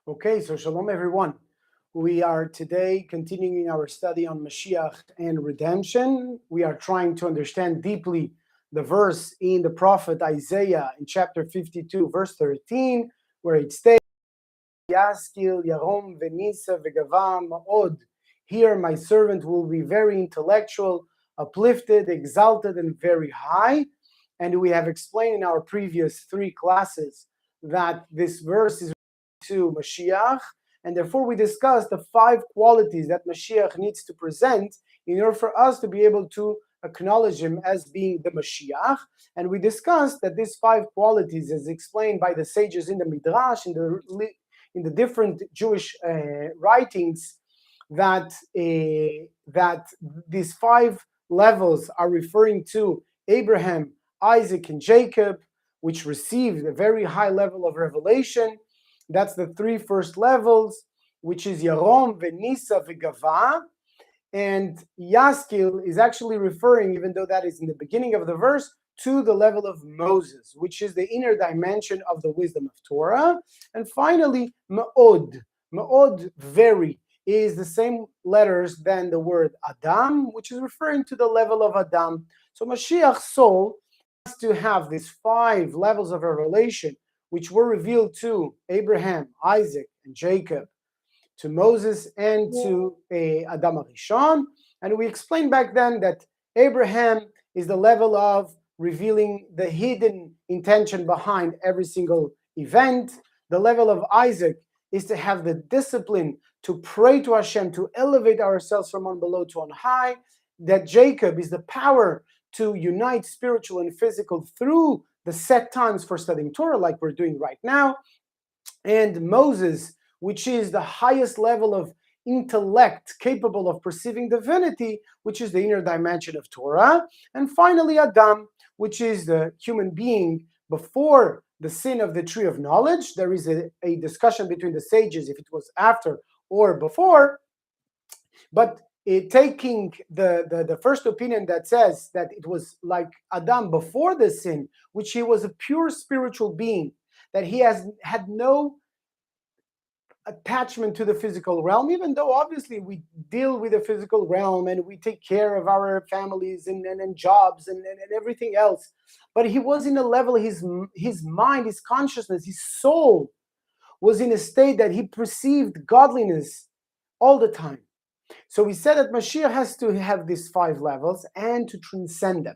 Okay, so shalom everyone. We are today continuing our study on Mashiach and redemption. We are trying to understand deeply the verse in the prophet Isaiah in chapter 52, verse 13, where it states, Yaskil Yarom Venisa Vegava Ma'od. Here my servant will be very intellectual, uplifted, exalted, and very high. And we have explained in our previous three classes that this verse is to Mashiach, and therefore we discussed the five qualities that Mashiach needs to present in order for us to be able to acknowledge him as being the Mashiach. And we discussed that these five qualities, as explained by the sages in the Midrash, in the different Jewish writings, that these five levels are referring to Abraham, Isaac, and Jacob, which received a very high level of revelation. That's the three first levels, which is Yarom, Venisa, Vegava. And Yaskil is actually referring, even though that is in the beginning of the verse, to the level of Moses, which is the inner dimension of the wisdom of Torah. And finally, Ma'od. Ma'od, very, is the same letters than the word Adam, which is referring to the level of Adam. So Mashiach's soul has to have these five levels of revelation, which were revealed to Abraham, Isaac, and Jacob, to Moses, and to Adam Arishon. And we explained back then that Abraham is the level of revealing the hidden intention behind every single event. The level of Isaac is to have the discipline to pray to Hashem, to elevate ourselves from on below to on high. That Jacob is the power to unite spiritual and physical through the set times for studying Torah, like we're doing right now. And Moses, which is the highest level of intellect capable of perceiving divinity, which is the inner dimension of Torah. And finally, Adam, which is the human being before the sin of the tree of knowledge. There is a discussion between the sages if it was after or before, but taking the first opinion that says that it was like Adam before the sin, which he was a pure spiritual being, that he had no attachment to the physical realm, even though obviously we deal with the physical realm and we take care of our families and jobs and everything else. But he was in a level, his mind, his consciousness, his soul was in a state that he perceived godliness all the time. So we said that Mashiach has to have these five levels and to transcend them.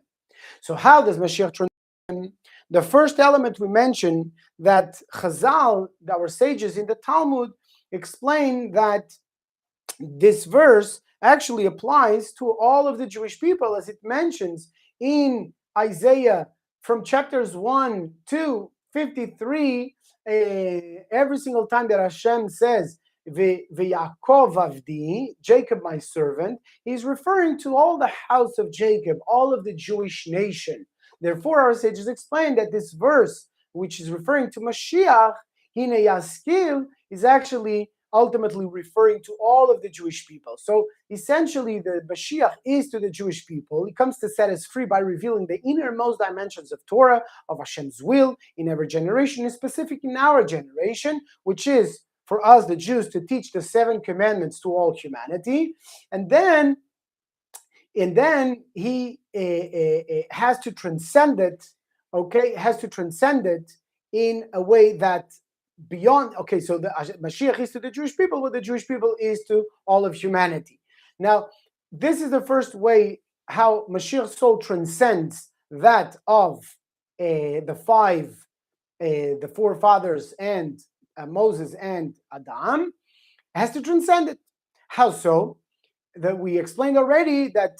So how does Mashiach transcend? The first element we mentioned, that Chazal, our sages in the Talmud, explain that this verse actually applies to all of the Jewish people, as it mentions in Isaiah from chapters 1 to 53. Every single time that Hashem says, V'Yaakov Avdi, Jacob my servant, he's referring to all the house of Jacob, all of the Jewish nation. Therefore, our sages explain that this verse, which is referring to Mashiach, Hine Yaskil, is actually ultimately referring to all of the Jewish people. So essentially, the Mashiach is to the Jewish people. He comes to set us free by revealing the innermost dimensions of Torah, of Hashem's will in every generation, and specifically in our generation, which is for us, the Jews, to teach the 7 commandments to all humanity. And then he has to transcend it, okay? Has to transcend it in a way that beyond, okay, so the Mashiach is to the Jewish people, what the Jewish people is to all of humanity. Now, this is the first way how Mashiach's soul transcends that of the forefathers and Moses and Adam, has to transcend it. How so? That we explained already that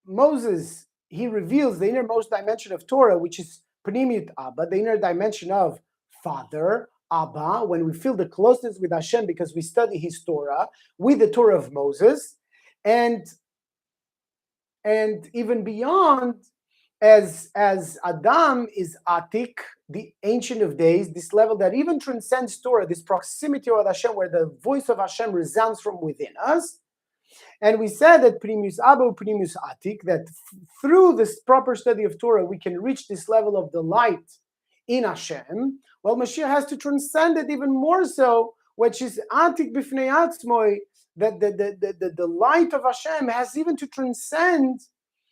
Moses, he reveals the innermost dimension of Torah, which is Pnimiyut Abba, the inner dimension of Father, Abba, when we feel the closeness with Hashem because we study his Torah, with the Torah of Moses, and even beyond, as Adam is Atik, the Ancient of Days, this level that even transcends Torah, this proximity of Hashem, where the voice of Hashem resounds from within us. And we said that Primus Abu, Primus Atik, that through this proper study of Torah, we can reach this level of delight in Hashem, Well, Mashiach has to transcend it even more so, which is antik b'fnei atzmoi, that the light of Hashem has even to transcend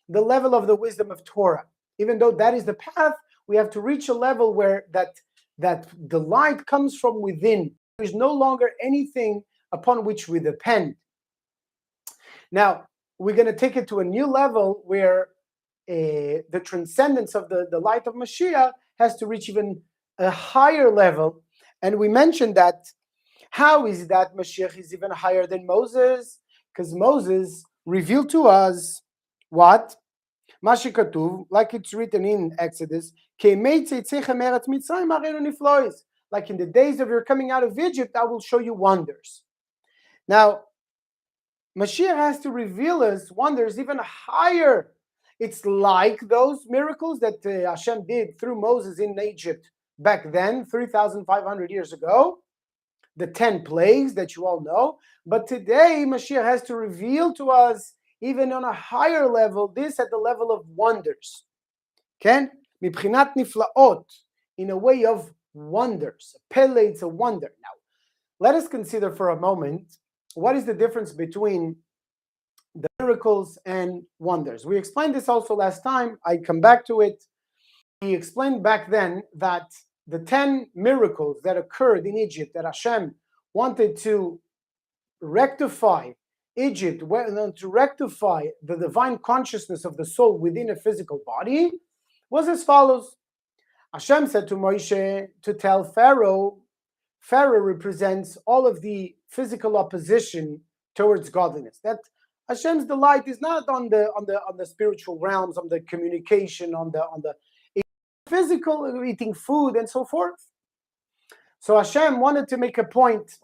the level of the wisdom of Torah. Even though that is the path, we have to reach a level where that the light comes from within. There is no longer anything upon which we depend. Now, we're going to take it to a new level where the transcendence of the light of Mashiach has to reach even a higher level. And we mentioned that. How is that Mashiach is even higher than Moses? Because Moses revealed to us what? Mashikatuv, like it's written in Exodus, like in the days of your coming out of Egypt, I will show you wonders. Now, Mashiach has to reveal us wonders even higher. It's like those miracles that Hashem did through Moses in Egypt back then, 3,500 years ago, the 10 plagues that you all know. But today, Mashiach has to reveal to us, even on a higher level, this at the level of wonders. Okay? Mibchinat niflaot, in a way of wonders. Pele, it's a wonder. Now, let us consider for a moment, what is the difference between the miracles and wonders? We explained this also last time. I come back to it. We explained back then that the 10 miracles that occurred in Egypt, that Hashem wanted to rectify Egypt, to rectify the divine consciousness of the soul within a physical body, was as follows. Hashem said to Moshe to tell Pharaoh, Pharaoh represents all of the physical opposition towards godliness. That Hashem's delight is not on the spiritual realms, on the communication, on the physical, eating food and so forth. So Hashem wanted to make a point,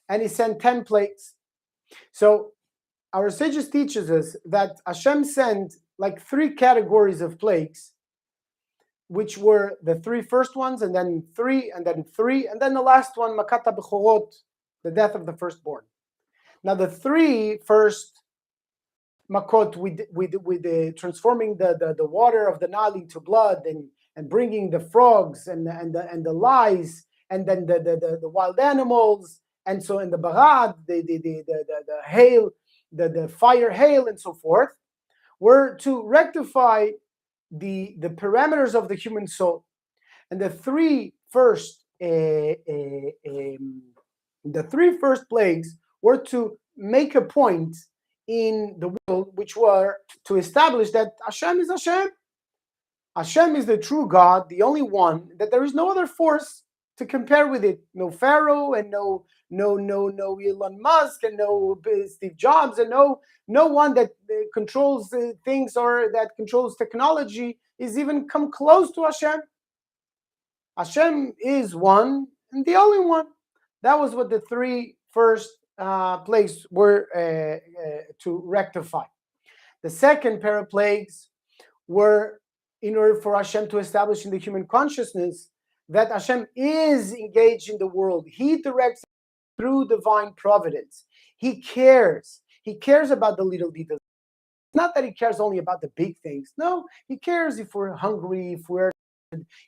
and he sent 10 plagues. So our sages teaches us that Hashem sent like 3 categories of plagues, which were the 3 first ones, and then 3, and then 3, and then the last one, Makata Bechorot, the death of the firstborn. Now the 3 first makot with transforming the water of the Nile into blood, and bringing the frogs and the lice, and then the wild animals, and so in the barad, the hail, the fire hail, and so forth, were to rectify the parameters of the human soul. And the 3 first plagues were to make a point in the world, which were to establish that Hashem is Hashem. Hashem is the true God, the only one, that there is no other force to compare with it. No Pharaoh, and no Elon Musk, and no Steve Jobs, and no one that controls things or that controls technology is even come close to Hashem. Hashem is one and the only one. That was what the 3 first plagues were to rectify. The second pair of plagues were in order for Hashem to establish in the human consciousness that Hashem is engaged in the world. He directs through divine providence. He cares. He cares about the little details. Not that he cares only about the big things. No, he cares if we're hungry,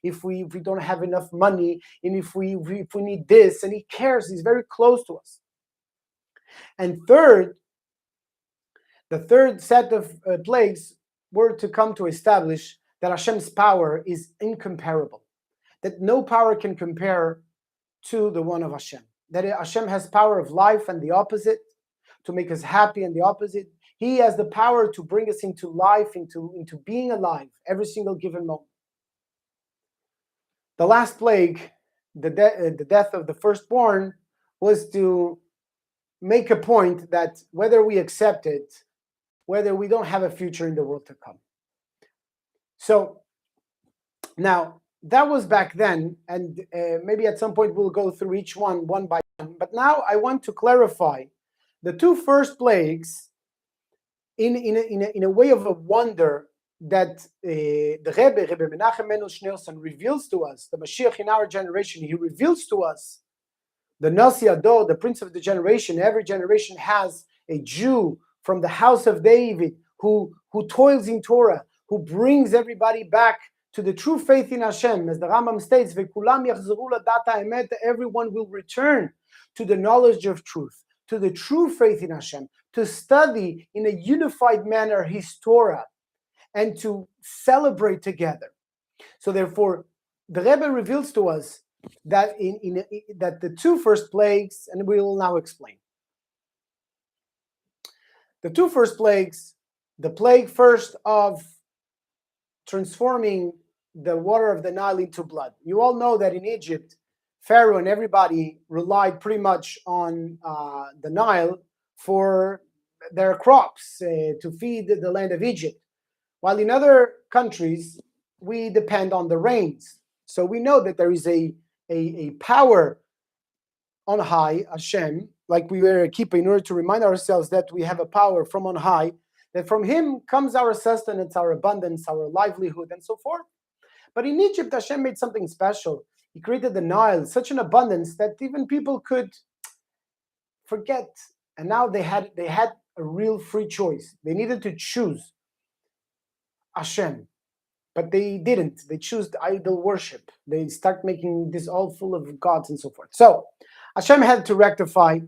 if we don't have enough money, and if we need this, and he cares. He's very close to us. And third, the third set of plagues were to come to establish that Hashem's power is incomparable, that no power can compare to the one of Hashem, that Hashem has power of life and the opposite, to make us happy and the opposite. He has the power to bring us into life, into being alive every single given moment. The last plague, the death of the firstborn, was to make a point that whether we accept it, whether we don't have a future in the world to come. So now that was back then, and maybe at some point we'll go through each one by one. But now I want to clarify the 2 first plagues in a way of a wonder that the Rebbe Menachem Mendel Schneerson reveals to us, the Mashiach in our generation. He reveals to us the Nasi Ador, the Prince of the generation. Every generation has a Jew from the house of David who toils in Torah, who brings everybody back to the true faith in Hashem, as the Rambam states, "Vekulam yachzeru ladat ha'emet," everyone will return to the knowledge of truth, to the true faith in Hashem, to study in a unified manner His Torah, and to celebrate together. So therefore, the Rebbe reveals to us that that the two first plagues, and we will now explain. The two first plagues, the plague first of transforming the water of the Nile into blood. You all know that in Egypt, Pharaoh and everybody relied pretty much on the Nile for their crops to feed the land of Egypt. While in other countries, we depend on the rains. So we know that there is a power on high, Hashem, like we were keeping in order to remind ourselves that we have a power from on high, that from Him comes our sustenance, our abundance, our livelihood, and so forth. But in Egypt, Hashem made something special. He created the Nile, such an abundance that even people could forget. And now they had a real free choice. They needed to choose Hashem, but they didn't. They chose idol worship. They start making this all full of gods and so forth. So Hashem had to rectify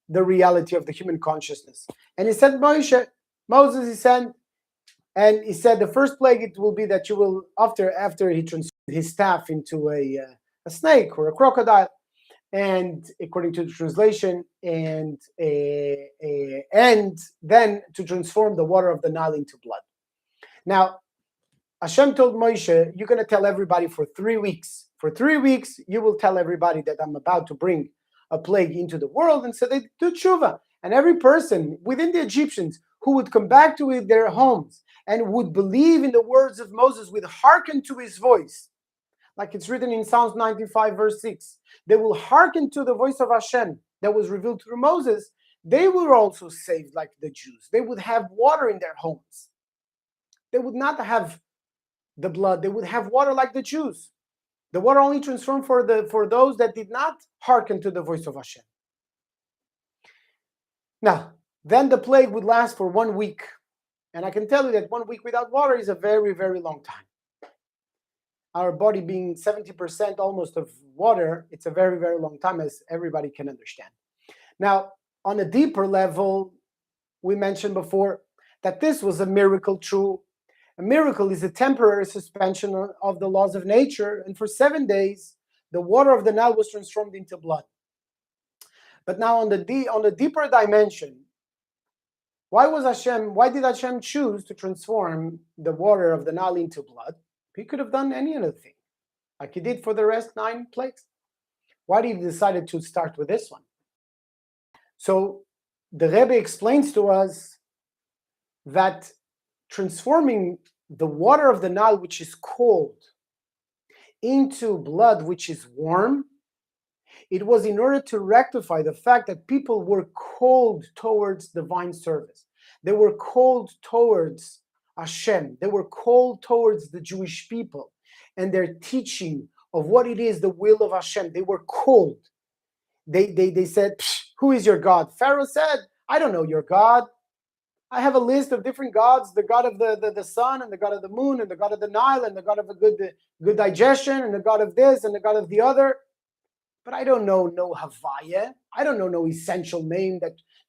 the reality of the human consciousness. And He sent Moses, He sent, and He said the first plague it will be that you will, after He transformed his staff into a snake or a crocodile, and according to the translation, and then to transform the water of the Nile into blood. Now, Hashem told Moshe, you're going to tell everybody for 3 weeks. For 3 weeks, you will tell everybody that I'm about to bring a plague into the world. And so they do tshuva. And every person within the Egyptians who would come back to their homes and would believe in the words of Moses, would hearken to his voice, like it's written in Psalms 95, verse 6. They will hearken to the voice of Hashem that was revealed through Moses. They were also saved like the Jews. They would have water in their homes. They would not have the blood. They would have water like the Jews. The water only transformed for those that did not hearken to the voice of Hashem. Now, then the plague would last for 1 week. And I can tell you that 1 week without water is a very, very long time. Our body being 70% almost of water, it's a very, very long time, as everybody can understand. Now, on a deeper level, we mentioned before that this was a miracle true. A miracle is a temporary suspension of the laws of nature, and for 7 days, the water of the Nile was transformed into blood. But now on the deeper dimension, why did Hashem choose to transform the water of the Nile into blood? He could have done any other thing, like He did for the rest 9 plagues. Why did He decide to start with this one? So the Rebbe explains to us that transforming the water of the Nile, which is cold, into blood, which is warm, it was in order to rectify the fact that people were cold towards divine service. They were cold towards Hashem. They were cold towards the Jewish people and their teaching of what it is, the will of Hashem. They were cold. They said, who is your God? Pharaoh said, I don't know your God. I have a list of different gods, the God of the sun, and the God of the moon, and the God of the Nile, and the God of a good digestion, and the God of this, and the God of the other. But I don't know no Havaya. I don't know no essential name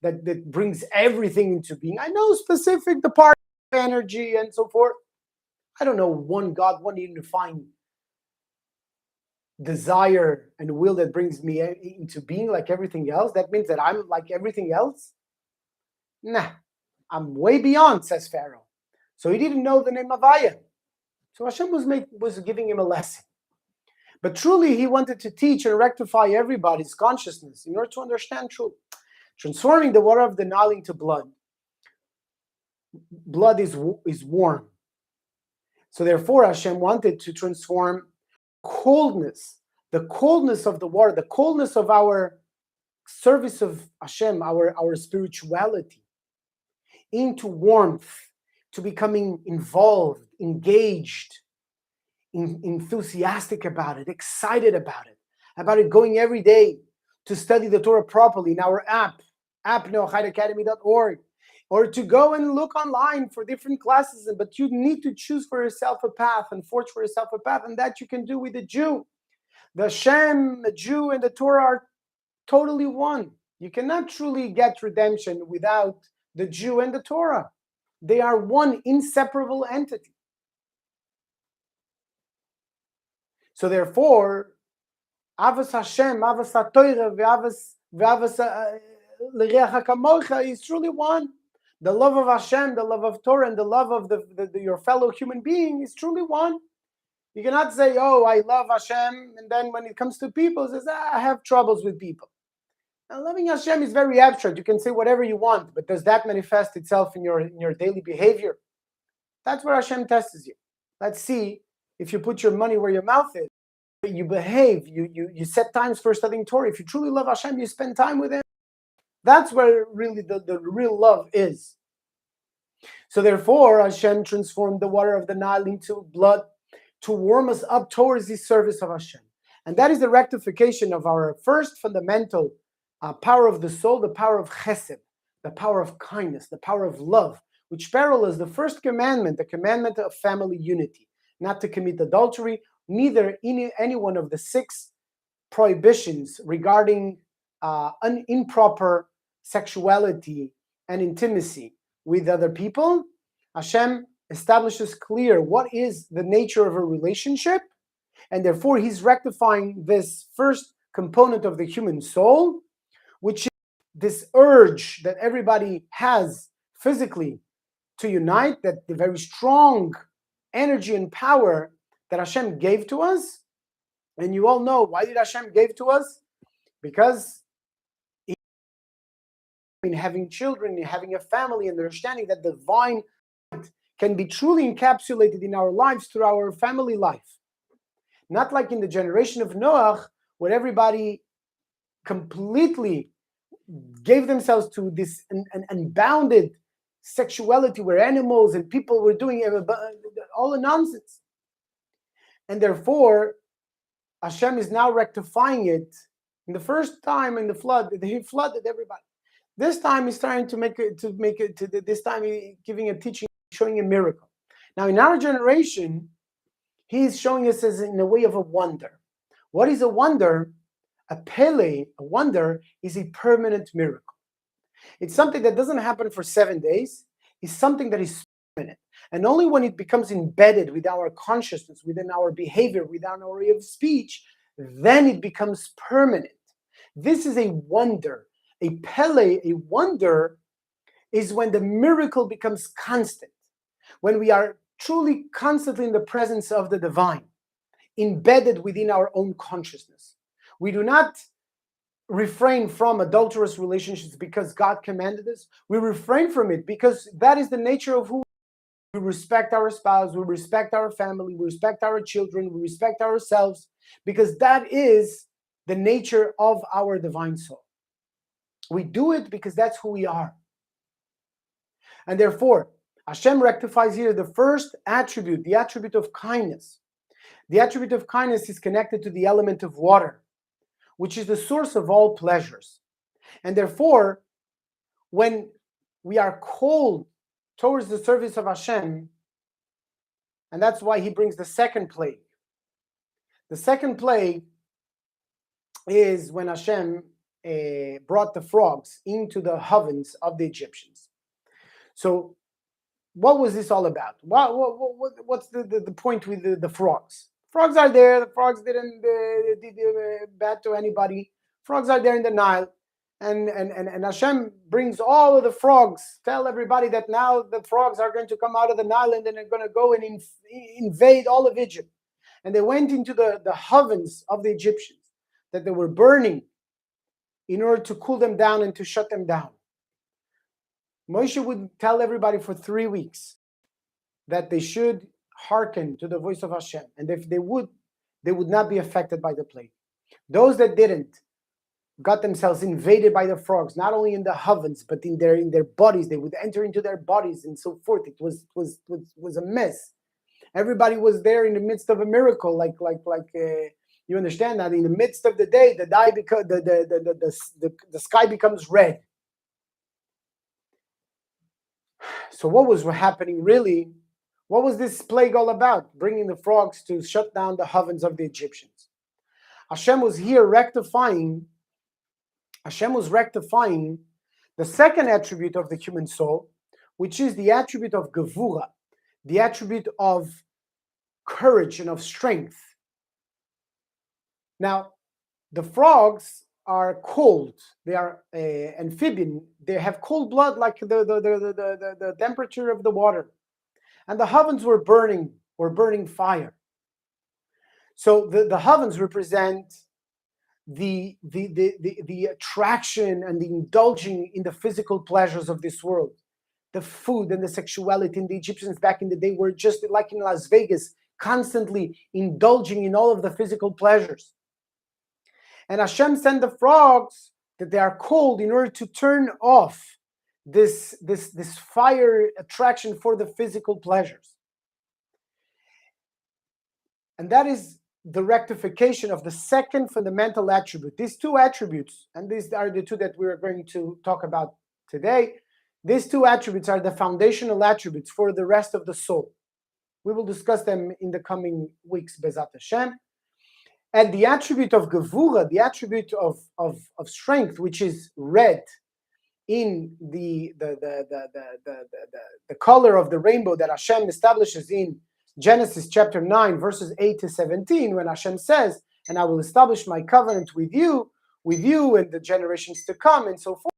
that brings everything into being. I know specific the part of energy and so forth. I don't know one God, one unifying desire and will that brings me into being like everything else. That means that I'm like everything else? Nah. I'm way beyond, says Pharaoh. So he didn't know the name Havaya. So Hashem was giving him a lesson. But truly, he wanted to teach and rectify everybody's consciousness in order to understand truth. Transforming the water of the Nile into blood. Blood is warm. So therefore, Hashem wanted to transform coldness, the coldness of the water, the coldness of our service of Hashem, our spirituality, into warmth, to becoming involved, engaged, enthusiastic about it, excited about it going every day to study the Torah properly in our app, noachidacademy.org, or to go and look online for different classes, but you need to choose for yourself a path and forge for yourself a path, and that you can do with the Jew. The Hashem, the Jew, and the Torah are totally one. You cannot truly get redemption without the Jew and the Torah. They are one inseparable entity. So therefore, Avas Hashem, Avas HaTorah, Ve'avas L'Reacha Kamocha is truly one. The love of Hashem, the love of Torah, and the love of your fellow human being is truly one. You cannot say, oh, I love Hashem, and then when it comes to people, it says, I have troubles with people. Now, loving Hashem is very abstract. You can say whatever you want, but does that manifest itself in your daily behavior? That's where Hashem tests you. Let's see if you put your money where your mouth is. You behave, you set times for studying Torah. If you truly love Hashem, you spend time with Him. That's where really the real love is. So therefore, Hashem transformed the water of the Nile into blood to warm us up towards the service of Hashem. And that is the rectification of our first fundamental power of the soul, the power of chesed, the power of kindness, the power of love, which parallels the first commandment, the commandment of family unity, not to commit adultery, neither in any one of the 6 prohibitions regarding improper sexuality and intimacy with other people. Hashem establishes clear what is the nature of a relationship, and therefore He's rectifying this first component of the human soul, which is this urge that everybody has physically to unite, that the very strong energy and power that Hashem gave to us. And you all know, why did Hashem give to us? Because in having children, in having a family, and understanding that the divine can be truly encapsulated in our lives through our family life. Not like in the generation of Noah, where everybody completely gave themselves to this unbounded sexuality, where animals and people were doing all the nonsense. And therefore, Hashem is now rectifying it. In the first time in the flood, He flooded everybody. This time He's trying to make it. This time He's giving a teaching, showing a miracle. Now in our generation, He's showing us as in a way of a wonder. What is a wonder? A pele, a wonder, is a permanent miracle. It's something that doesn't happen for 7 days. It's something that is permanent. And only when it becomes embedded with our consciousness, within our behavior, within our way of speech, then it becomes permanent. This is a wonder. A pele, a wonder, is when the miracle becomes constant. When we are truly constantly in the presence of the divine, embedded within our own consciousness. We do not refrain from adulterous relationships because God commanded us. We refrain from it because that is the nature of who we respect our spouse, we respect our family, we respect our children, we respect ourselves, because that is the nature of our divine soul. We do it because that's who we are. And therefore, Hashem rectifies here the first attribute, the attribute of kindness. The attribute of kindness is connected to the element of water, which is the source of all pleasures. And therefore, when we are called towards the service of Hashem, and that's why He brings the second plague. The second plague is when Hashem brought the frogs into the ovens of the Egyptians. So what was this all about? What's the point with the frogs? Frogs are there. The frogs didn't did bad to anybody. Frogs are there in the Nile. And Hashem brings all of the frogs, tell everybody that now the frogs are going to come out of the Nile and then they're going to go and invade all of Egypt. And they went into the ovens of the Egyptians that they were burning in order to cool them down and to shut them down. Moshe would tell everybody for 3 weeks that they should hearken to the voice of Hashem. And if they would not be affected by the plague. Those that didn't got themselves invaded by the frogs, not only in the ovens, but in their bodies. They would enter into their bodies and so forth. It was a mess. Everybody was there in the midst of a miracle, like you understand that in the midst of the day, the sky becomes red. So what was happening really? What was this plague all about? Bringing the frogs to shut down the ovens of the Egyptians. Hashem was here rectifying. Hashem was rectifying the second attribute of the human soul, which is the attribute of gevura, the attribute of courage and of strength. Now, the frogs are cold. They are amphibian. They have cold blood, like the temperature of the water. And the ovens were burning fire. So the ovens represent the attraction and the indulging in the physical pleasures of this world. The food and the sexuality. And the Egyptians back in the day were just like in Las Vegas, constantly indulging in all of the physical pleasures. And Hashem sent the frogs that they are cold in order to turn off this fire attraction for the physical pleasures. And that is the rectification of the second fundamental attribute. These two attributes, and these are the two that we're going to talk about today, these two attributes are the foundational attributes for the rest of the soul. We will discuss them in the coming weeks, Bezat Hashem. And the attribute of gevura, the attribute of strength, which is red in the color of the rainbow that Hashem establishes in Genesis chapter 9, verses 8 to 17, when Hashem says, and I will establish my covenant with you and the generations to come, and so forth.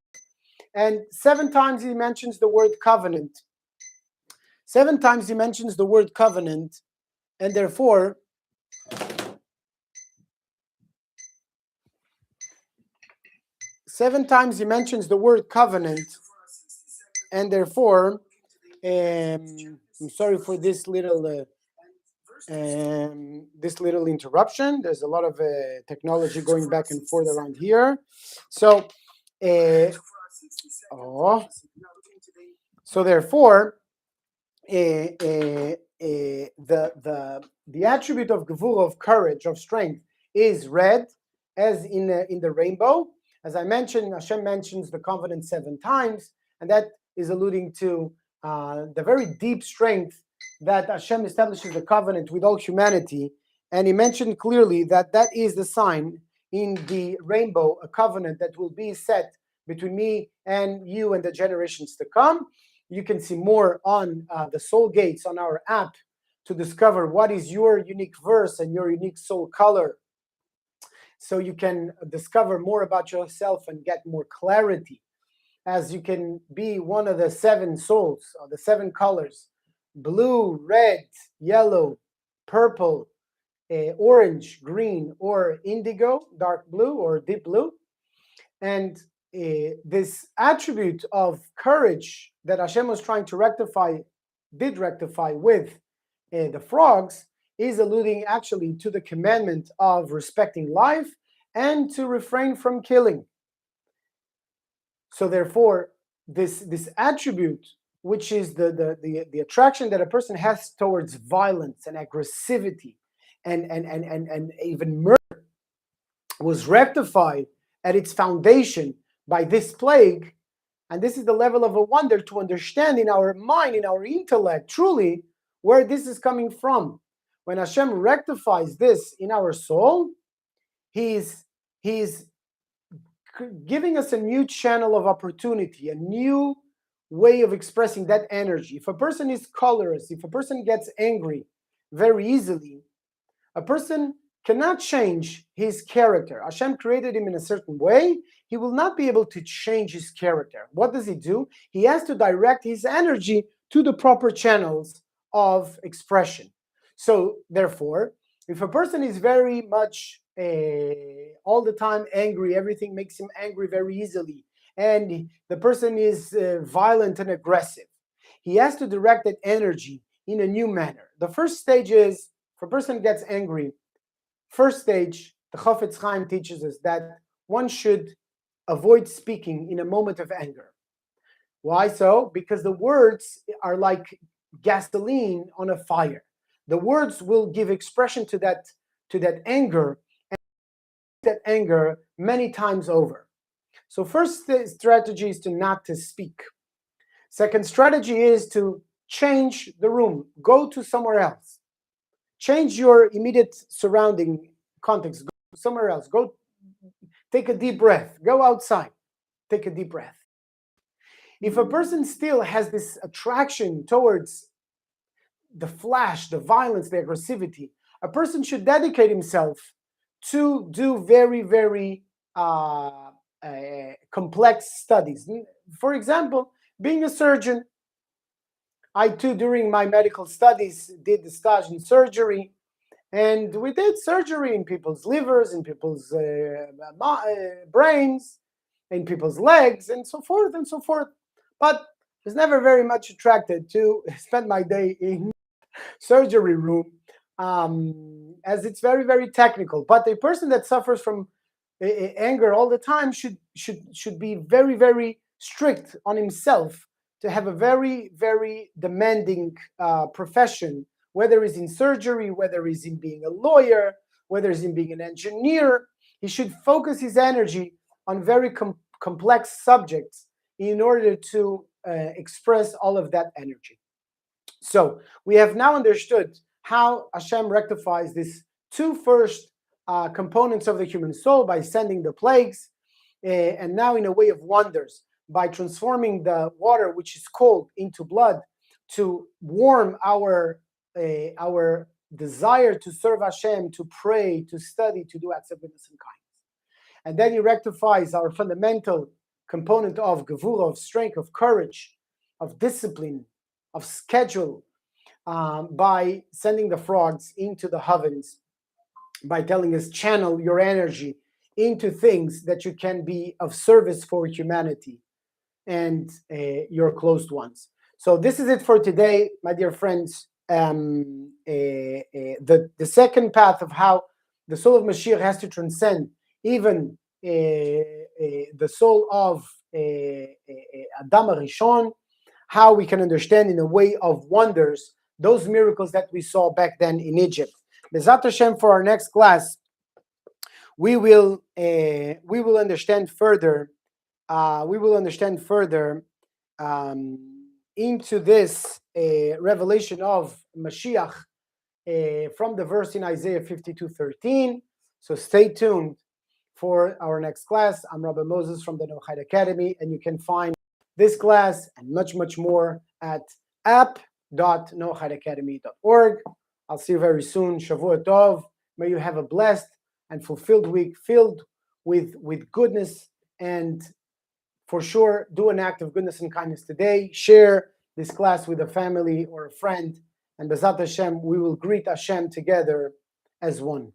And 7 times he mentions the word covenant. 7 times he mentions the word covenant, and therefore, 7 times he mentions the word covenant, and therefore, I'm sorry for this little interruption. There's a lot of technology going back and forth around here. So, so therefore, the attribute of gevura, of courage, of strength, is red, as in the rainbow. As I mentioned, Hashem mentions the covenant 7 times, and that is alluding to the very deep strength that Hashem establishes the covenant with all humanity. And he mentioned clearly that that is the sign in the rainbow, a covenant that will be set between me and you and the generations to come. You can see more on the Soul Gates on our app to discover what is your unique verse and your unique soul color. So you can discover more about yourself and get more clarity, as you can be one of the 7 souls, or the 7 colors: blue, red, yellow, purple, orange, green, or indigo, dark blue or deep blue. And this attribute of courage that Hashem was trying to rectify with the frogs, is alluding actually to the commandment of respecting life and to refrain from killing. So therefore, this attribute, which is the attraction that a person has towards violence and aggressivity and even murder, was rectified at its foundation by this plague. And this is the level of a wonder to understand in our mind, in our intellect, truly where this is coming from. When Hashem rectifies this in our soul, He's giving us a new channel of opportunity, a new way of expressing that energy. If a person is colorless, if a person gets angry very easily, a person cannot change his character. Hashem created him in a certain way. He will not be able to change his character. What does he do? He has to direct his energy to the proper channels of expression. So therefore, if a person is very much all the time angry, everything makes him angry very easily, and the person is violent and aggressive, he has to direct that energy in a new manner. The first stage is, if a person gets angry, first stage, the Chafetz Chaim teaches us that one should avoid speaking in a moment of anger. Why so? Because the words are like gasoline on a fire. The words will give expression to that anger, and that anger many times over. So first strategy is to not to speak. Second strategy is to change the room. Go to somewhere else. Change your immediate surrounding context. Go somewhere else. Go take a deep breath. Go outside. Take a deep breath. If a person still has this attraction towards the flash, the violence, the aggressivity, a person should dedicate himself to do very, very complex studies. For example, being a surgeon. I too, during my medical studies, did the stage in surgery, and we did surgery in people's livers, in people's brains, in people's legs, and so forth and so forth. But I was never very much attracted to spend my day in surgery room, as it's very, very technical. But a person that suffers from anger all the time should be very, very strict on himself to have a very, very demanding profession, whether it's in surgery, whether it's in being a lawyer, whether it's in being an engineer. He should focus his energy on very complex subjects in order to express all of that energy. So we have now understood how Hashem rectifies these two first components of the human soul by sending the plagues, and now in a way of wonders, by transforming the water, which is cold, into blood, to warm our desire to serve Hashem, to pray, to study, to do acts of goodness and kindness. And then he rectifies our fundamental component of gevura, of strength, of courage, of discipline, of schedule, by sending the frogs into the heavens, by telling us, channel your energy into things that you can be of service for humanity and your closed ones. So this is it for today, my dear friends. The second path of how the soul of Mashiach has to transcend even the soul of Adam Rishon, how we can understand in a way of wonders those miracles that we saw back then in Egypt. Bezat Hashem, for our next class, we will understand further. Into this revelation of Mashiach from the verse in Isaiah 52:13. So stay tuned for our next class. I'm Rabbi Moses from the Nochide Academy, and you can find this class and much, much more at app.nochideacademy.org. I'll see you very soon. Shavua Tov. May you have a blessed and fulfilled week filled with goodness, and for sure, do an act of goodness and kindness today. Share this class with a family or a friend, and Bezat Hashem, we will greet Hashem together as one.